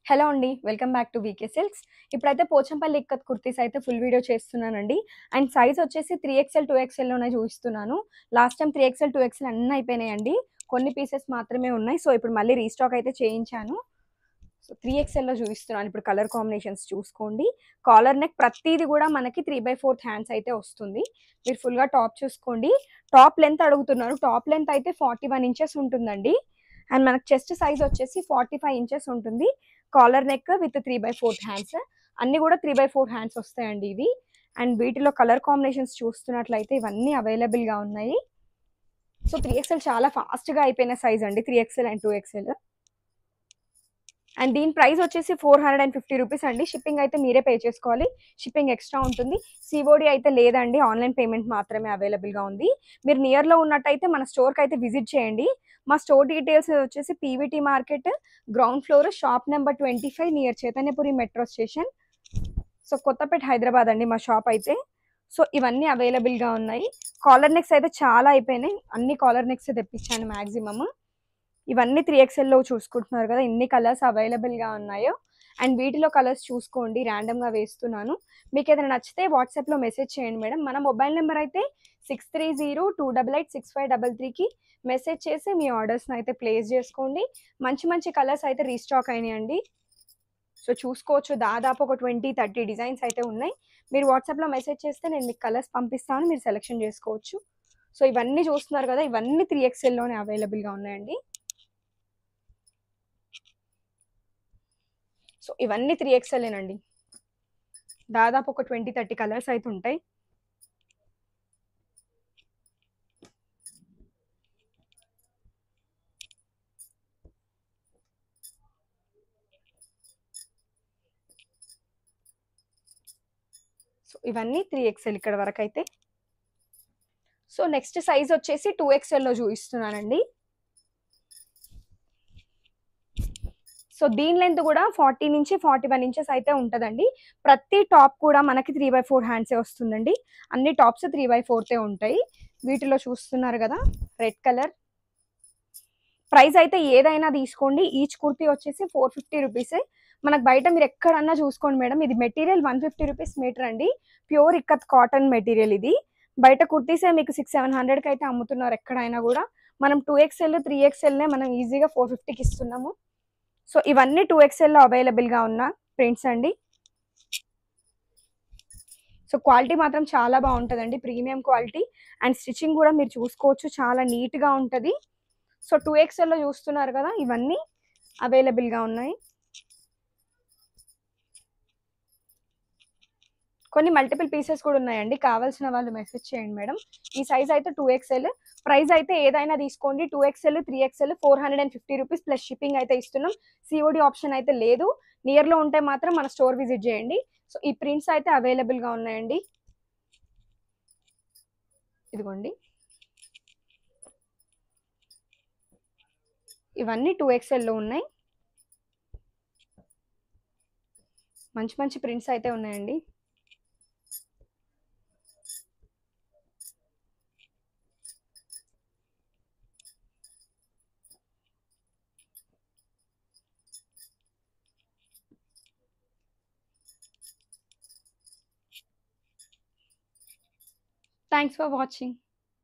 Hello అండి. Welcome back to VK Silks. ఇప్పుడైతే పోచంపల్లి ఇక్కత్ కుర్తీస్ అయితే ఫుల్ వీడియో చేస్తున్నానండి. అండ్ సైజ్ వచ్చేసి 3XL, 2XLలోనే చూపిస్తున్నాను. లాస్ట్ టైమ్ 3XL, 2XL అన్నీ అయిపోయినాయండి. కొన్ని పీసెస్ మాత్రమే ఉన్నాయి. సో ఇప్పుడు మళ్ళీ రీస్టాక్ అయితే చేయించాను. సో 3XLలో చూపిస్తున్నాను. ఇప్పుడు కలర్ కాంబినేషన్స్ చూసుకోండి. కాలర్ నెక్ ప్రతిది కూడా మనకి 3/4 హ్యాండ్స్ అయితే వస్తుంది. మీరు ఫుల్గా టాప్ చూసుకోండి. టాప్ లెంత్ అడుగుతున్నారు. టాప్ లెంత్ అయితే 41 ఇంచెస్ ఉంటుందండి. అండ్ మనకు చెస్ట్ సైజ్ వచ్చేసి 45 ఇంచెస్ ఉంటుంది. Collar neck with 3/4 hands. అన్ని కూడా 3/4 హ్యాండ్స్ వస్తాయండి ఇవి. అండ్ వీటిలో కలర్ కాంబినేషన్స్ చూస్తున్నట్లయితే ఇవన్నీ అవైలబుల్గా ఉన్నాయి. సో 3XL చాలా ఫాస్ట్గా అయిపోయిన సైజ్ అండి, 3XL అండ్ 2XL. అండ్ దీని ప్రైస్ వచ్చేసి 450 రూపీస్ అండి. షిప్పింగ్ అయితే మీరే పే చేసుకోవాలి. షిప్పింగ్ ఎక్స్ట్రా ఉంటుంది. సిఓడి అయితే లేదండి, ఆన్లైన్ పేమెంట్ మాత్రమే అవైలబుల్గా ఉంది. మీరు నియర్లో ఉన్నట్టయితే మన స్టోర్కి అయితే విజిట్ చేయండి. మా స్టోర్ డీటెయిల్స్ వచ్చేసి PVT market, ground floor, shop number 25, near Chaitanyapuri metro station. So Kothapet, Hyderabad అండి మా షాప్ అయితే. సో ఇవన్నీ అవైలబుల్గా ఉన్నాయి. కాలర్ నెక్స్ అయితే చాలా అయిపోయినాయి. అన్ని కాలర్ నెక్స్ తెప్పించాను మ్యాక్సిమమ్. ఇవన్నీ 3XLలో చూసుకుంటున్నారు కదా, ఎన్ని కలర్స్ అవైలబుల్గా ఉన్నాయో. అండ్ వీటిలో కలర్స్ చూసుకోండి, ర్యాండమ్గా వేస్తున్నాను. మీకు ఏదైనా నచ్చితే వాట్సాప్లో మెసేజ్ చేయండి మేడం. మన మొబైల్ నెంబర్ అయితే 6302886533కి మెసేజ్ చేసి మీ ఆర్డర్స్ని అయితే ప్లేస్ చేసుకోండి. మంచి మంచి కలర్స్ అయితే రీస్టాక్ అయినాయండి. సో చూసుకోవచ్చు, దాదాపు ఒక 20-30 డిజైన్స్ అయితే ఉన్నాయి. మీరు వాట్సాప్లో మెసేజ్ చేస్తే నేను మీకు కలర్స్ పంపిస్తాను, మీరు సెలెక్షన్ చేసుకోవచ్చు. సో ఇవన్నీ చూస్తున్నారు కదా, ఇవన్నీ 3XLలోనే అవైలబుల్గా ఉన్నాయండి. సో ఇవన్నీ 3XLేనండి. దాదాపు ఒక 20-30 కలర్స్ అయితే ఉంటాయి. సో ఇవన్నీ 3XL ఇక్కడ వరకు అయితే. సో నెక్స్ట్ సైజ్ వచ్చేసి 2XLలో చూపిస్తున్నానండి. సో దీని లెంత్ కూడా 40 నుంచి 41 ఇంచెస్ అయితే ఉంటుందండి. ప్రతి టాప్ కూడా మనకి 3/4 హ్యాండ్సే వస్తుందండి. అన్ని టాప్స్ 3/4 ఉంటాయి. వీటిలో చూస్తున్నారు కదా, రెడ్ కలర్. ప్రైస్ అయితే ఏదైనా తీసుకోండి. ఈచ్ కుర్తీ వచ్చేసి 450 రూపీసే. మనకు బయట మీరు ఎక్కడన్నా చూసుకోండి మేడం, ఇది మెటీరియల్ 150 రూపీస్ మీటర్ అండి. ప్యూర్ ఇక్కత్ కాటన్ మెటీరియల్ ఇది. బయట కుర్తీసే మీకు 600-700కి అయితే అమ్ముతున్నారు ఎక్కడైనా కూడా. మనం 2XL, 3XLనే మనం ఈజీగా 450కి ఇస్తున్నాము. సో ఇవన్నీ 2XLలో అవైలబుల్గా ఉన్న ప్రింట్స్ అండి. సో క్వాలిటీ మాత్రం చాలా బాగుంటుందండి, ప్రీమియం క్వాలిటీ. అండ్ స్టిచ్చింగ్ కూడా మీరు చూసుకోవచ్చు, చాలా నీట్గా ఉంటుంది. సో 2XLలో చూస్తున్నారు కదా, ఇవన్నీ అవైలబుల్గా ఉన్నాయి. కొన్ని మల్టిపుల్ పీసెస్ కూడా ఉన్నాయండి, కావాల్సిన వాళ్ళు మెసేజ్ చేయండి మేడం. ఈ సైజ్ అయితే 2XL. ప్రైస్ అయితే ఏదైనా తీసుకోండి. 2XL, 3XL 450 rupees plus shipping అయితే ఇస్తున్నాం. సిఓడి ఆప్షన్ అయితే లేదు. నియర్లో ఉంటే మాత్రం మన స్టోర్ విజిట్ చేయండి. సో ఈ ప్రింట్స్ అయితే అవైలబుల్గా ఉన్నాయండి. ఇదిగోండి, ఇవన్నీ 2XLలో ఉన్నాయి. మంచి మంచి ప్రింట్స్ అయితే ఉన్నాయండి. Thanks for watching.